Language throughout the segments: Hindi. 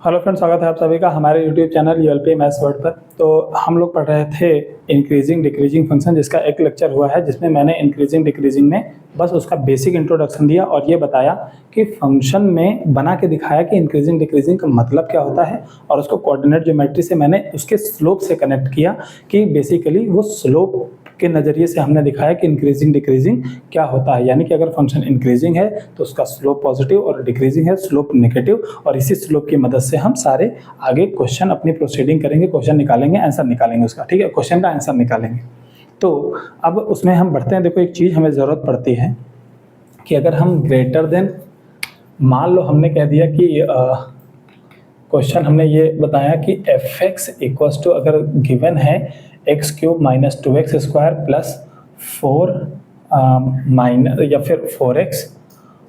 हेलो फ्रेंड्स, स्वागत है आप सभी का हमारे यूट्यूब चैनल यूएलपी मैथ्स वर्ड पर। तो हम लोग पढ़ रहे थे इंक्रीजिंग डिक्रीजिंग फंक्शन, जिसका एक लेक्चर हुआ है जिसमें मैंने इंक्रीजिंग डिक्रीजिंग में बस उसका बेसिक इंट्रोडक्शन दिया और ये बताया कि फंक्शन में बना के दिखाया कि इंक्रीजिंग डिक्रीजिंग का मतलब क्या होता है, और उसको कोऑर्डिनेट ज्योमेट्री से मैंने उसके स्लोप से कनेक्ट किया कि बेसिकली वो स्लोप के नज़रिए से हमने दिखाया कि इंक्रीजिंग डिक्रीजिंग क्या होता है। यानी कि अगर फंक्शन इंक्रीजिंग है तो उसका स्लोप पॉजिटिव और डिक्रीजिंग है स्लोप नेगेटिव, और इसी स्लोप की मदद से हम सारे आगे क्वेश्चन अपनी प्रोसीडिंग करेंगे, क्वेश्चन निकालेंगे, आंसर निकालेंगे उसका। ठीक है, क्वेश्चन का आंसर निकालेंगे। तो अब उसमें हम बढ़ते हैं। देखो, एक चीज़ हमें ज़रूरत पड़ती है कि अगर हम ग्रेटर देन, मान लो हमने कह दिया कि क्वेश्चन हमने ये बताया कि एफ एक्स इक्वल्स टू, अगर गिवन है x cube minus 2x square plus 4 minus या फिर 4x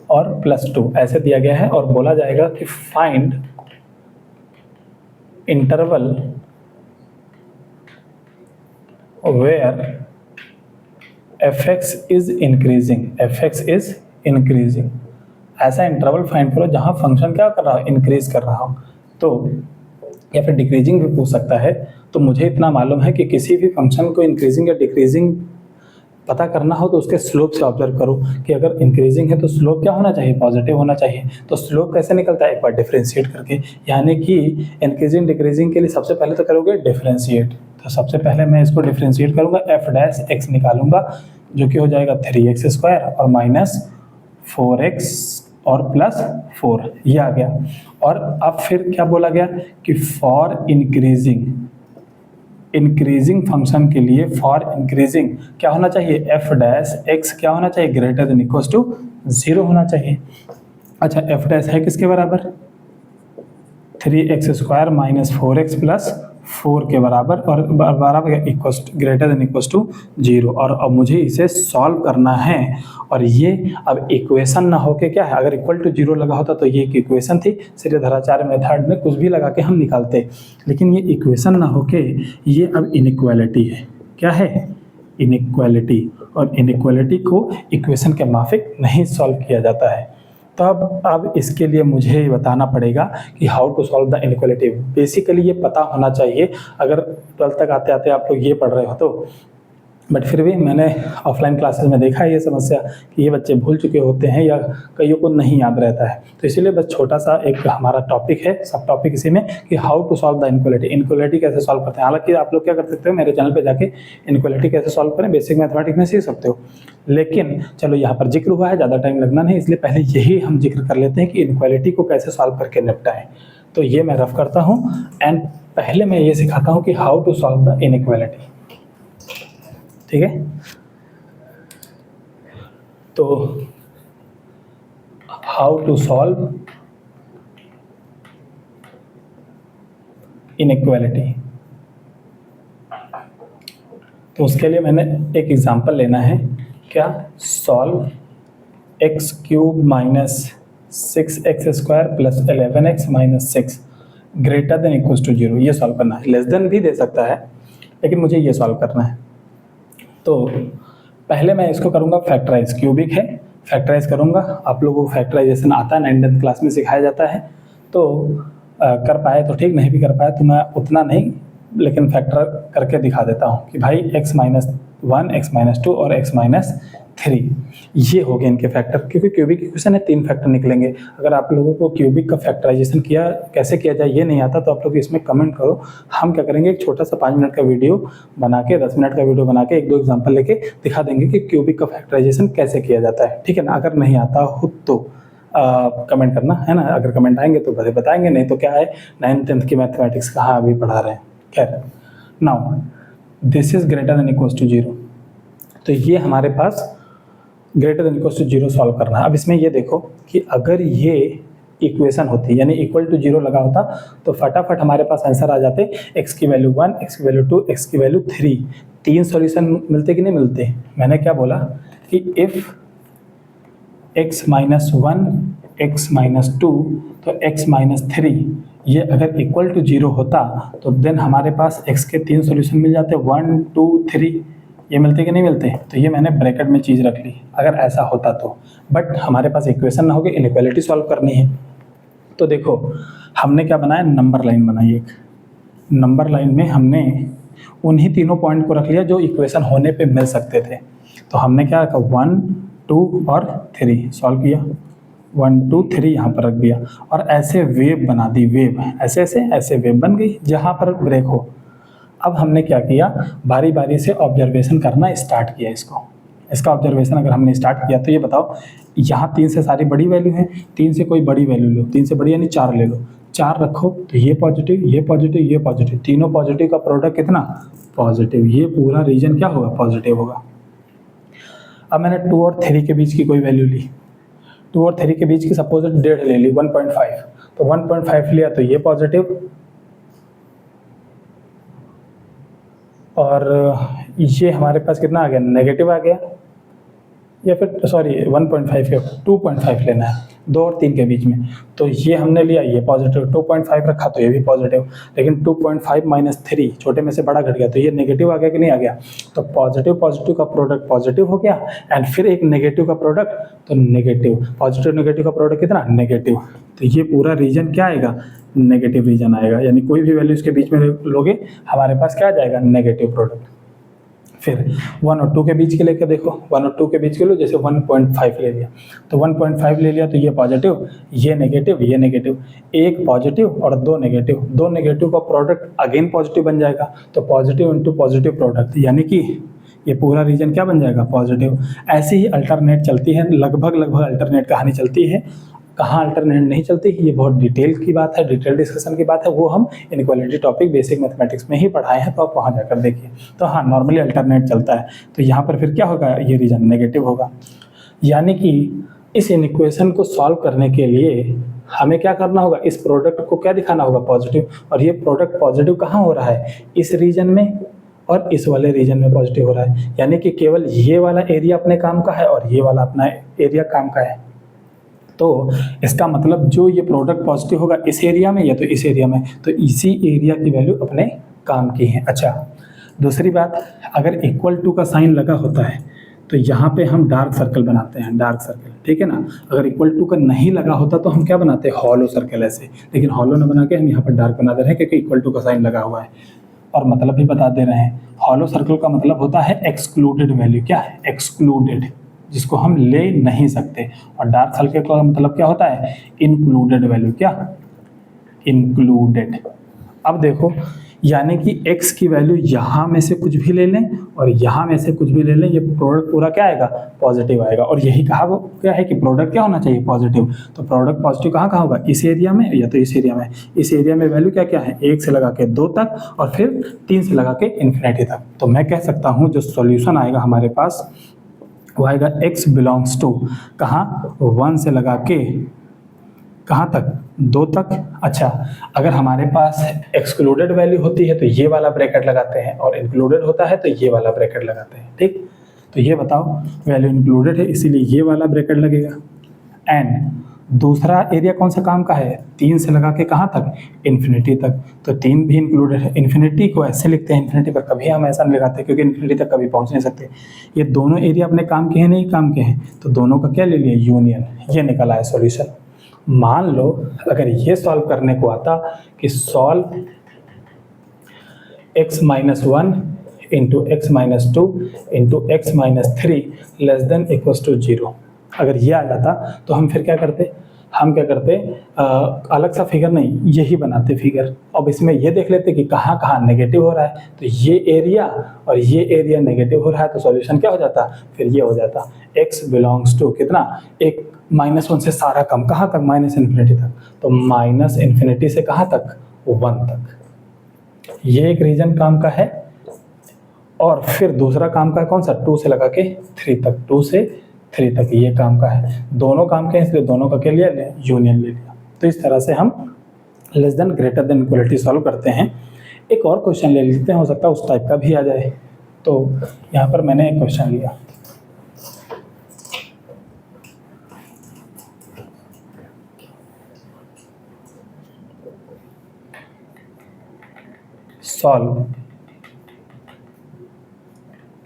और प्लस 2 ऐसे दिया गया है, और बोला जाएगा कि find interval where f x is increasing. ऐसा इंटरवल फाइंड करो जहां फंक्शन क्या कर रहा हो, इंक्रीज कर रहा हो। तो या फिर डिक्रीजिंग भी पूछ सकता है। तो मुझे इतना मालूम है कि किसी भी फंक्शन को इंक्रीजिंग या डिक्रीजिंग पता करना हो तो उसके स्लोप से ऑब्जर्व करो कि अगर इंक्रीजिंग है तो स्लोप क्या होना चाहिए, पॉजिटिव होना चाहिए। तो स्लोप कैसे निकलता है, एक बार डिफरेंशिएट करके। यानी कि इंक्रीजिंग डिक्रीजिंग के लिए सबसे पहले तो करोगे डिफरेंशिएट। तो सबसे पहले मैं इसको डिफरेंशिएट करूंगा, एफ डैश एक्स निकालूंगा जो कि हो जाएगा 3x स्क्वायर और माइनस 4x और प्लस 4, ये आ गया। और अब फिर क्या बोला गया कि फॉर इंक्रीजिंग फंक्शन के लिए, फॉर इंक्रीजिंग क्या होना चाहिए, एफ डैश एक्स क्या होना चाहिए, ग्रेटर देन इक्वल्स टू 0 होना चाहिए। अच्छा, एफ डैश है किसके बराबर, 3x square minus 4x plus 4 के बराबर, और बराबर equals greater than equals to 0। और अब मुझे इसे सॉल्व करना है, और ये अब इक्वेशन ना होके क्या है, अगर इक्वल टू 0 लगा होता तो ये एक इक्वेशन थी, सीधे धराचार्य मेथड में कुछ भी लगा के हम निकालते, लेकिन ये इक्वेशन ना होके ये अब इनइक्वालिटी है। क्या है, इनइक्वालिटी, और इनइक्वालिटी को इक्वेशन के माफिक नहीं सॉल्व किया जाता है। तो अब इसके लिए मुझे ये बताना पड़ेगा कि how to solve the inequality. Basically ये पता होना चाहिए, अगर 12th तक आते आते आप लोग ये पढ़ रहे हो तो। बट फिर भी मैंने ऑफलाइन क्लासेस में देखा है ये समस्या कि ये बच्चे भूल चुके होते हैं या कईयों को नहीं याद रहता है। तो इसीलिए बस छोटा सा एक हमारा टॉपिक है, सब टॉपिक इसी में कि how to solve the inequality कैसे सॉल्व करते हैं। हालांकि आप लोग क्या कर सकते हो, मेरे चैनल पे जाके इनइक्वालिटी कैसे सॉल्व करें बेसिक मैथमेटिक्स में सीख सकते हो। लेकिन चलो, यहाँ पर जिक्र हुआ है, ज़्यादा टाइम लगना नहीं, इसलिए पहले यही हम जिक्र कर लेते हैं कि इनइक्वालिटी को कैसे सॉल्व करके निपटाएं। तो ये मैं रफ करता हूँ, एंड पहले मैं ये सिखाता हूँ कि how to solve the inequality. ठीक है, तो हाउ टू सॉल्व इनइक्वालिटी। तो उसके लिए मैंने एक एग्जांपल लेना है। क्या, solve x cube minus 6x square plus 11x minus 6 greater than equals to 0। ये सॉल्व करना है, लेस देन भी दे सकता है, लेकिन मुझे ये सॉल्व करना है। तो पहले मैं इसको करूंगा फैक्टराइज, क्यूबिक है, फैक्टराइज करूंगा। आप लोगों को फैक्टराइजेशन आता है, 9th क्लास में सिखाया जाता है। तो कर पाए तो ठीक, नहीं भी कर पाए तो मैं उतना नहीं, लेकिन फैक्टर करके दिखा देता हूँ कि भाई x माइनस 1, x माइनस 2 और x माइनस 3, ये हो गए इनके फैक्टर। क्योंकि क्यूबिक इक्वेशन है, 3 फैक्टर निकलेंगे। अगर आप लोगों को क्यूबिक का फैक्टराइजेशन कैसे किया जाए ये नहीं आता तो आप लोग इसमें कमेंट करो। हम क्या करेंगे, एक छोटा सा 5 मिनट का वीडियो बना के, 10 मिनट का वीडियो बना के 1-2 एग्जाम्पल लेके दिखा देंगे कि क्यूबिक का फैक्टराइजेशन कैसे किया जाता है। ठीक है ना, अगर नहीं आता हो तो कमेंट करना है ना। अगर कमेंट आएंगे तो बताएंगे, नहीं तो क्या है, 9th 10th की मैथमेटिक्स कहाँ अभी पढ़ा रहे हैं। खैर, now this is greater than equals to 0। तो ये हमारे पास greater than equals to 0 solve करना है। अब इसमें ये देखो कि अगर ये इक्वेशन होती, यानी इक्वल टू 0 लगा होता, तो फटाफट हमारे पास आंसर आ जाते, x की वैल्यू 1, x की वैल्यू 2, x की वैल्यू 3। 3 सॉल्यूशन मिलते कि नहीं मिलते। मैंने क्या बोला कि if x minus 1, x minus 2 तो x माइनस 3 ये अगर इक्वल टू 0 होता तो देन हमारे पास x के 3 सॉल्यूशन मिल जाते, 1, 2, 3। ये मिलते कि नहीं मिलते। तो ये मैंने ब्रैकेट में चीज़ रख ली अगर ऐसा होता तो। बट हमारे पास इक्वेशन ना होगी, इनइक्वालिटी सॉल्व करनी है। तो देखो हमने क्या बनाया, नंबर लाइन बनाई एक। नंबर लाइन में हमने उन्हीं तीनों पॉइंट को रख लिया जो इक्वेशन होने पे मिल सकते थे। तो हमने क्या रखा, 1 2 और 3 सॉल्व किया, 1 2 3 यहाँ पर रख दिया और ऐसे वेव बना दी, वेव ऐसे ऐसे ऐसे वेव बन गई जहाँ पर ब्रेक हो। अब हमने क्या किया, बारी बारी से ऑब्जर्वेशन करना स्टार्ट किया इसको। इसका ऑब्जर्वेशन अगर हमने स्टार्ट किया तो ये बताओ, यहाँ 3 से सारी बड़ी वैल्यू है, 3 से कोई बड़ी वैल्यू लो, 3 से बड़ी यानी 4 ले लो, 4 रखो तो ये पॉजिटिव ये पॉजिटिव ये पॉजिटिव, तीनों पॉजिटिव का प्रोडक्ट कितना, पॉजिटिव। ये पूरा रीजन क्या होगा, पॉजिटिव होगा। अब मैंने 2 और 3 के बीच की कोई वैल्यू ली, 2 और 3 के बीच की सपोज 1.5 ले ली, 1.5, तो 1.5 लिया तो ये पॉजिटिव और ये हमारे पास कितना आ गया, नेगेटिव आ गया, या फिर सॉरी 1.5 के 2.5 लेना है 2 और 3 के बीच में। तो ये हमने लिया, ये पॉजिटिव, 2.5 रखा तो ये भी पॉजिटिव, लेकिन 2.5 माइनस 3 छोटे में से बड़ा घट गया तो ये नेगेटिव आ गया कि नहीं आ गया। तो पॉजिटिव पॉजिटिव का प्रोडक्ट पॉजिटिव हो गया एंड फिर एक नेगेटिव का प्रोडक्ट तो नेगेटिव, पॉजिटिव नेगेटिव का प्रोडक्ट कितना, नेगेटिव। तो ये पूरा रीजन क्या आएगा, नेगेटिव रीजन आएगा, यानी कोई भी वैल्यू इसके बीच में लोगे हमारे पास क्या आ जाएगा, नेगेटिव प्रोडक्ट। फिर 1 और 2 के बीच के लेकर देखो, 1 और 2 के बीच के लो, जैसे 1.5 ले लिया तो 1.5 ले लिया तो ये पॉजिटिव ये नेगेटिव ये नेगेटिव, एक पॉजिटिव और 2 नेगेटिव, 2 नेगेटिव का प्रोडक्ट अगेन पॉजिटिव बन जाएगा, तो पॉजिटिव इंटू पॉजिटिव प्रोडक्ट, यानी कि ये पूरा रीजन क्या बन जाएगा, पॉजिटिव। ऐसी ही अल्टरनेट चलती है, लगभग लगभग अल्टरनेट कहानी चलती है। कहाँ अल्टरनेट नहीं चलती, ये बहुत डिटेल की बात है, डिटेल डिस्कशन की बात है, वो हम इनइक्वालिटी टॉपिक बेसिक मैथमेटिक्स में ही पढ़ाए हैं, तो आप वहाँ जाकर देखिए। तो हाँ, नॉर्मली अल्टरनेट चलता है, तो यहाँ पर फिर क्या होगा, ये रीजन नेगेटिव होगा। यानी कि इस इनइक्वेशन को सॉल्व करने के लिए हमें क्या करना होगा, इस प्रोडक्ट को क्या दिखाना होगा, पॉजिटिव, और ये प्रोडक्ट पॉजिटिव कहाँ हो रहा है, इस रीजन में और इस वाले रीजन में पॉजिटिव हो रहा है। यानी कि केवल ये वाला एरिया अपने काम का है और ये वाला अपना एरिया काम का है। तो इसका मतलब जो ये प्रोडक्ट पॉजिटिव होगा इस एरिया में या तो इस एरिया में, तो इसी एरिया की वैल्यू अपने काम की है। अच्छा, दूसरी बात, अगर इक्वल टू का साइन लगा होता है तो यहाँ पे हम डार्क सर्कल बनाते हैं, डार्क सर्कल, ठीक है ना। अगर इक्वल टू का नहीं लगा होता तो हम क्या बनाते हैं, हॉलो सर्कल ऐसे, लेकिन हॉलो ना बना के हम यहाँ पर डार्क बना दे रहे हैं क्योंकि इक्वल टू का साइन लगा हुआ है। और मतलब भी बता दे रहे हैं, हॉलो सर्कल का मतलब होता है एक्सक्लूडेड वैल्यू, क्या है, एक्सक्लूडेड, जिसको हम ले नहीं सकते। और डार्क सर्कल का मतलब क्या होता है, इंक्लूडेड वैल्यू, क्या, इंक्लूडेड। अब देखो, यानी कि x की वैल्यू यहाँ में से कुछ भी ले लें और यहाँ में से कुछ भी ले लें, ये प्रोडक्ट पूरा क्या आएगा, पॉजिटिव आएगा। और यही कहा क्या है कि प्रोडक्ट क्या होना चाहिए, पॉजिटिव। तो प्रोडक्ट पॉजिटिव कहाँ कहाँ होगा, इस एरिया में या तो इस एरिया में। इस एरिया में वैल्यू क्या क्या है, 1 से लगा के 2 तक और फिर 3 से लगा के इन्फिनिटी तक। तो मैं कह सकता हूँ जो सॉल्यूशन आएगा हमारे पास वो आएगा x बिलोंग्स टू कहाँ, 1 से लगा के कहाँ तक, 2 तक। अच्छा, अगर हमारे पास एक्सक्लूडेड वैल्यू होती है तो ये वाला ब्रैकेट लगाते हैं और इंक्लूडेड होता है तो ये वाला ब्रैकेट लगाते हैं, ठीक। तो ये बताओ, वैल्यू इंक्लूडेड है इसीलिए ये वाला ब्रैकेट लगेगा। एंड दूसरा एरिया कौन सा काम का है, 3 से लगा के कहाँ तक, इन्फिनिटी तक। तो 3 भी इंक्लूडेड है। इन्फिनिटी को ऐसे लिखते हैं, इन्फिनिटी पर कभी हम ऐसा नहीं लगाते क्योंकि इन्फिनिटी तक कभी पहुँच नहीं सकते। ये दोनों एरिया अपने काम के हैं, नहीं काम के हैं, तो दोनों का क्या ले लिया, यूनियन। ये निकला है सॉल्यूशन। मान लो अगर ये सॉल्व करने को आता कि solve x minus 1 into x minus 2 into x minus 3 less than equals to 0, अगर ये आ जाता तो हम फिर क्या करते, अलग सा फिगर नहीं, यही बनाते फिगर। अब इसमें ये देख लेते कि कहाँ कहाँ नेगेटिव हो रहा है, तो ये एरिया और ये एरिया नेगेटिव हो रहा है, तो सॉल्यूशन क्या हो जाता, फिर ये हो जाता x बिलोंग्स टू कितना, एक -1 से सारा कम, कहाँ तक, माइनस इन्फिनिटी तक। तो माइनस इन्फिनिटी से कहाँ तक, 1 तक। ये एक रीजन काम का है। और फिर दूसरा काम का है कौन सा, 2 से लगा के 3 तक, 2 से 3 तक, ये काम का है। दोनों काम के हैं इसलिए दोनों का क्या लिया, यूनियन ले लिया। तो इस तरह से हम less than greater than equality solve करते हैं। एक और क्वेश्चन ले लेते हैं, हो सकता है उस टाइप का भी आ जाए। तो यहाँ पर मैंने एक क्वेश्चन लिया, solve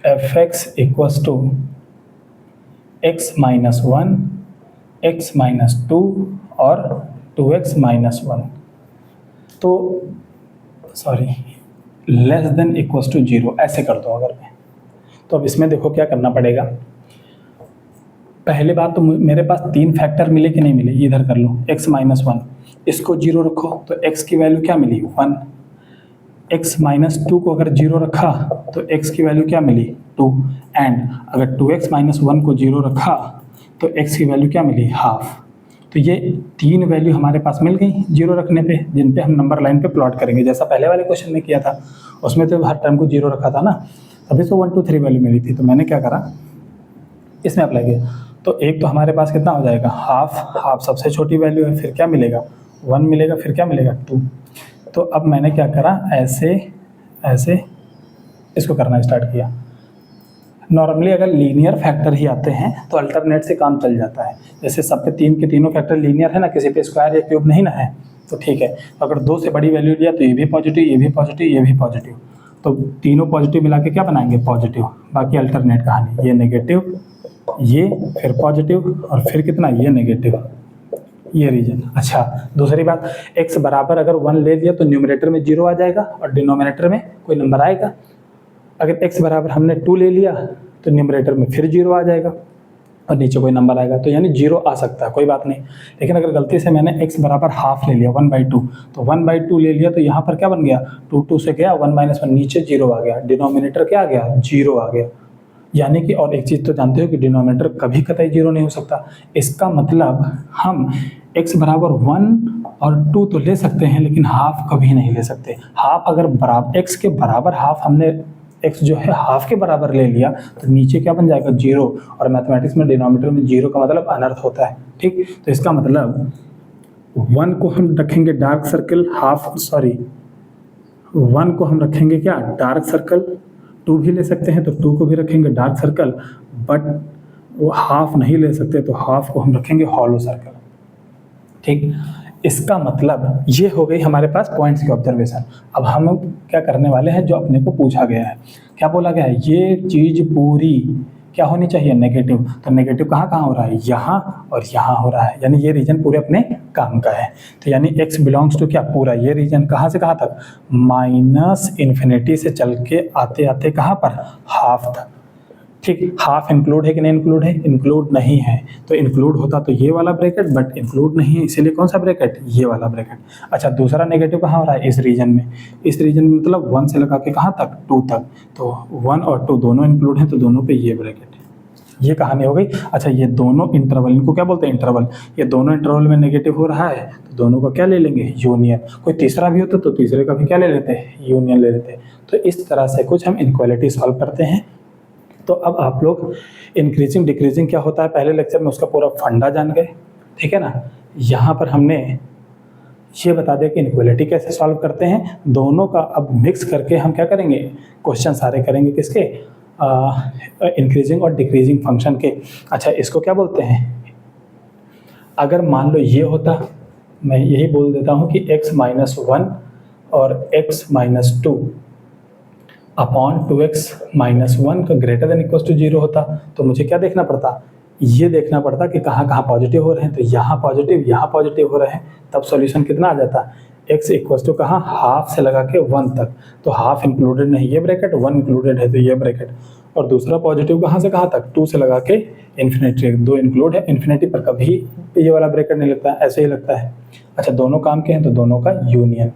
fx equals to x minus 1, x minus 2 और 2x माइनस 1, तो sorry less than equals to 0 ऐसे कर दो अगर मैं। तो अब इसमें देखो क्या करना पड़ेगा। पहले बात तो मेरे पास 3 फैक्टर मिले कि नहीं मिले, ये इधर कर लो। x माइनस 1 इसको 0 रखो तो x की वैल्यू क्या मिली 1। x माइनस 2 को अगर 0 रखा तो x की वैल्यू क्या मिली 2। एंड अगर 2x माइनस 1 को 0 रखा तो x की वैल्यू क्या मिली हाफ। तो ये 3 वैल्यू हमारे पास मिल गई 0 रखने पे, जिन पे हम नंबर लाइन पे प्लॉट करेंगे, जैसा पहले वाले क्वेश्चन में किया था। उसमें तो हर टर्म को 0 रखा था ना, तभी तो 1 2 3 वैल्यू मिली थी। तो मैंने क्या करा, इसमें अप्लाई किया। तो एक तो हमारे पास कितना हो जाएगा हाफ, हाफ सबसे छोटी वैल्यू है, फिर क्या मिलेगा 1 मिलेगा, फिर क्या मिलेगा 2। तो अब मैंने क्या करा, ऐसे ऐसे इसको करना स्टार्ट किया। नॉर्मली अगर लीनियर फैक्टर ही आते हैं तो अल्टरनेट से काम चल जाता है। जैसे सब पे 3 के तीनों फैक्टर लीनियर है ना, किसी पे स्क्वायर या क्यूब नहीं ना है, तो ठीक है। तो अगर 2 से बड़ी वैल्यू लिया तो ये भी पॉजिटिव, ये भी पॉजिटिव, ये भी पॉजिटिव, तो तीनों पॉजिटिव मिला के क्या बनाएंगे पॉजिटिव। बाकी अल्टरनेट कहानी, ये नेगेटिव, ये फिर पॉजिटिव, और फिर कितना ये नेगेटिव, ये रीजन। अच्छा दूसरी बात, x बराबर अगर 1 ले लिया तो न्यूमरेटर में 0 आ जाएगा और डिनोमिनेटर में कोई नंबर आएगा। अगर x बराबर हमने 2 ले लिया तो न्यूमरेटर में फिर 0 आ जाएगा और नीचे कोई नंबर आएगा, तो यानी 0 आ सकता है, कोई बात नहीं। लेकिन अगर गलती से मैंने x बराबर हाफ ले लिया 1/2, तो 1/2 ले लिया तो यहाँ पर क्या बन गया 2 2 से गया 1 माइनस 1, नीचे 0 आ गया, डिनोमिनेटर क्या आ गया 0 आ गया। यानी कि और एक चीज़ तो जानते हो कि डिनोमिनेटर कभी कतई 0 नहीं हो सकता। इसका मतलब हम x बराबर 1 और 2 तो ले सकते हैं, लेकिन हाफ कभी नहीं ले सकते। हाफ अगर बराबर x के बराबर हाफ हमने x जो है हाफ के बराबर ले लिया तो नीचे क्या बन जाएगा 0, और मैथमेटिक्स में डिनोमिनेटर में 0 का मतलब अनर्थ होता है, ठीक। तो इसका मतलब 1 को हम रखेंगे डार्क सर्कल, हाफ सॉरी 1 को हम रखेंगे क्या डार्क सर्कल, 2 भी ले सकते हैं तो 2 को भी रखेंगे डार्क सर्कल, बट वो हाफ नहीं ले सकते तो हाफ को हम रखेंगे हॉलो सर्कल, ठीक। इसका मतलब ये हो गई हमारे पास पॉइंट्स की ऑब्जर्वेशन। अब हम क्या करने वाले हैं, जो अपने को पूछा गया है, क्या बोला गया है, ये चीज पूरी क्या होनी चाहिए नेगेटिव। तो नेगेटिव कहाँ कहाँ हो रहा है, यहाँ और यहाँ हो रहा है, यानी ये रीजन पूरे अपने काम का है। तो यानी x बिलोंग्स टू क्या पूरा ये रीजन, कहाँ से कहाँ तक, -∞ से चल के आते आते कहाँ पर हाफ तक, ठीक। हाफ इंक्लूड है कि नहीं इंक्लूड है, इंक्लूड नहीं है। तो इंक्लूड होता तो ये वाला ब्रैकेट, बट इंक्लूड नहीं है, इसीलिए कौन सा ब्रैकेट, ये वाला ब्रैकेट। अच्छा दूसरा नेगेटिव कहाँ हो रहा है, इस रीजन में। इस रीजन में मतलब 1 से लगा के कहाँ तक 2 तक, तो 1 और 2 दोनों इंक्लूड हैं, तो दोनों पे ये ब्रैकेट, ये कहानी हो गई। अच्छा ये दोनों इंटरवल, इनको क्या बोलते हैं इंटरवल, ये दोनों इंटरवल में नेगेटिव हो रहा है तो दोनों का क्या ले लेंगे यूनियन। कोई तीसरा भी होता तो तीसरे का भी क्या ले लेते हैं यूनियन ले लेते। तो इस तरह से कुछ हम इनक्वालिटी सॉल्व करते हैं। तो अब आप लोग इंक्रीजिंग डिक्रीजिंग क्या होता है पहले लेक्चर में उसका पूरा फंडा जान गए, ठीक है ना। यहाँ पर हमने ये बता दिया कि इनक्वालिटी कैसे सॉल्व करते हैं, दोनों का अब मिक्स करके हम क्या करेंगे क्वेश्चन सारे करेंगे किसके, इंक्रीजिंग और डिक्रीजिंग फंक्शन के। अच्छा इसको क्या बोलते हैं, अगर मान लो ये होता, मैं यही बोल देता हूँ कि x-1 और x-2 अपॉन 2x-1 का ग्रेटर देन इक्वल टू 0 होता, तो मुझे क्या देखना पड़ता, ये देखना पड़ता कि कहाँ कहाँ पॉजिटिव हो रहे हैं। तो यहाँ पॉजिटिव हो रहे हैं, तब सॉल्यूशन कितना आ जाता, x इक्वल टू कहाँ हाफ से लगा के 1 तक, तो हाफ इंक्लूडेड नहीं ये ब्रैकेट, 1 इंक्लूडेड है तो ये ब्रैकेट, और दूसरा पॉजिटिव कहाँ से कहाँ तक 2 से लगा के इन्फिनिटी, 2 इंक्लूड है, इन्फिनिटी पर कभी ये वाला ब्रैकेट नहीं लगता, ऐसे ही लगता है। अच्छा दोनों काम के हैं तो दोनों का यूनियन।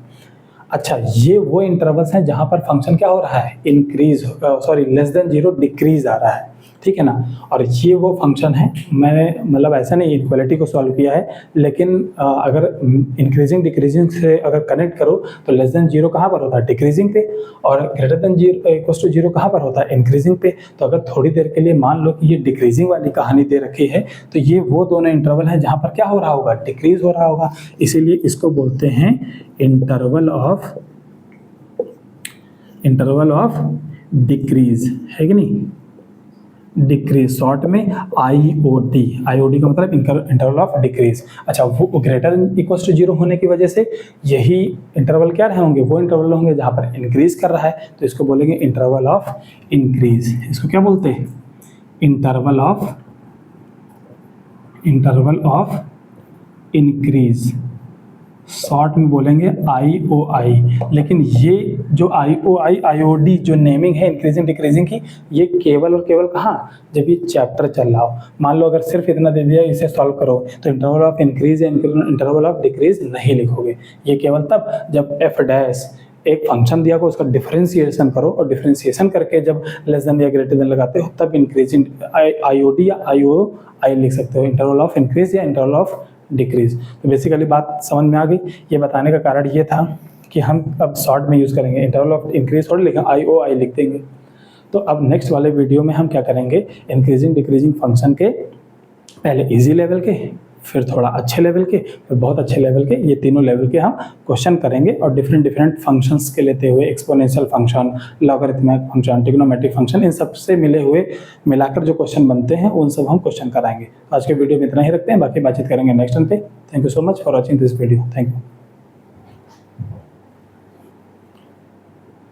अच्छा ये वो इंटरवल्स हैं जहां पर फंक्शन क्या हो रहा है increase, sorry less than 0 decrease आ रहा है, ठीक है ना। और ये वो फंक्शन है, मैंने मतलब ऐसा नहीं इक्वालिटी को सॉल्व किया है, लेकिन अगर इंक्रीजिंग डिक्रीजिंग से अगर कनेक्ट करो तो लेस देन 0 कहाँ पर होता है डिक्रीजिंग पे, और ग्रेटर देन 0 इक्वल टू 0 कहाँ पर होता है इंक्रीजिंग पे। तो अगर थोड़ी देर के लिए मान लो कि ये डिक्रीजिंग वाली कहानी दे रखी है, तो ये वो दोनों इंटरवल हैं जहाँ पर क्या हो रहा होगा डिक्रीज हो रहा होगा, इसीलिए इसको बोलते हैं इंटरवल ऑफ डिक्रीज, है कि नहीं, डिक्रीज, शॉर्ट में IOD का मतलब इंटरवल ऑफ डिक्रीज। अच्छा वो ग्रेटर देन इक्वल टू 0 होने की वजह से यही इंटरवल क्या रहे होंगे, वो इंटरवल होंगे जहाँ पर इंक्रीज कर रहा है, तो इसको बोलेंगे इंटरवल ऑफ इंक्रीज। इसको क्या बोलते हैं इंटरवल ऑफ इंक्रीज, शॉर्ट में बोलेंगे IOI। लेकिन ये जो IOI IOD जो नेमिंग है इंक्रीजिंग डिक्रीजिंग की, ये केवल और केवल कहाँ, जब ये चैप्टर चल रहा हो। मान लो अगर सिर्फ इतना दे दिया इसे सॉल्व करो तो इंटरवल ऑफ इंक्रीज या इंटरवल ऑफ डिक्रीज नहीं लिखोगे। ये केवल तब जब एफ डैश एक फंक्शन दिया को उसका डिफरेंशिएशन करो, और डिफरेंशिएशन करके जब लेस देन या ग्रेटर देन लगाते हो तब इंक्रीजिंग IOD या IOI लिख सकते हो, इंटरवल ऑफ इंक्रीज या इंटरवल ऑफ डिक्रीज। तो बेसिकली बात समझ में आ गई। ये बताने का कारण ये था कि हम अब शॉर्ट में यूज़ करेंगे, इंटरवल ऑफ इंक्रीज थोड़ी लिखें, IOI लिख देंगे। तो अब नेक्स्ट वाले वीडियो में हम क्या करेंगे, इंक्रीजिंग डिक्रीजिंग फंक्शन के पहले इजी लेवल के, फिर थोड़ा अच्छे लेवल के, फिर बहुत अच्छे लेवल के, ये तीनों लेवल के हम क्वेश्चन करेंगे। और डिफरेंट फंक्शंस के लेते हुए exponential function, logarithmic function, trigonometric function, इन सब से मिलाकर जो क्वेश्चन बनते हैं उन सब हम क्वेश्चन कराएंगे। आज के वीडियो में इतना ही रखते हैं, बाकी बातचीत करेंगे नेक्स्ट टाइम पे। Thank you so much for watching this video. Thank you.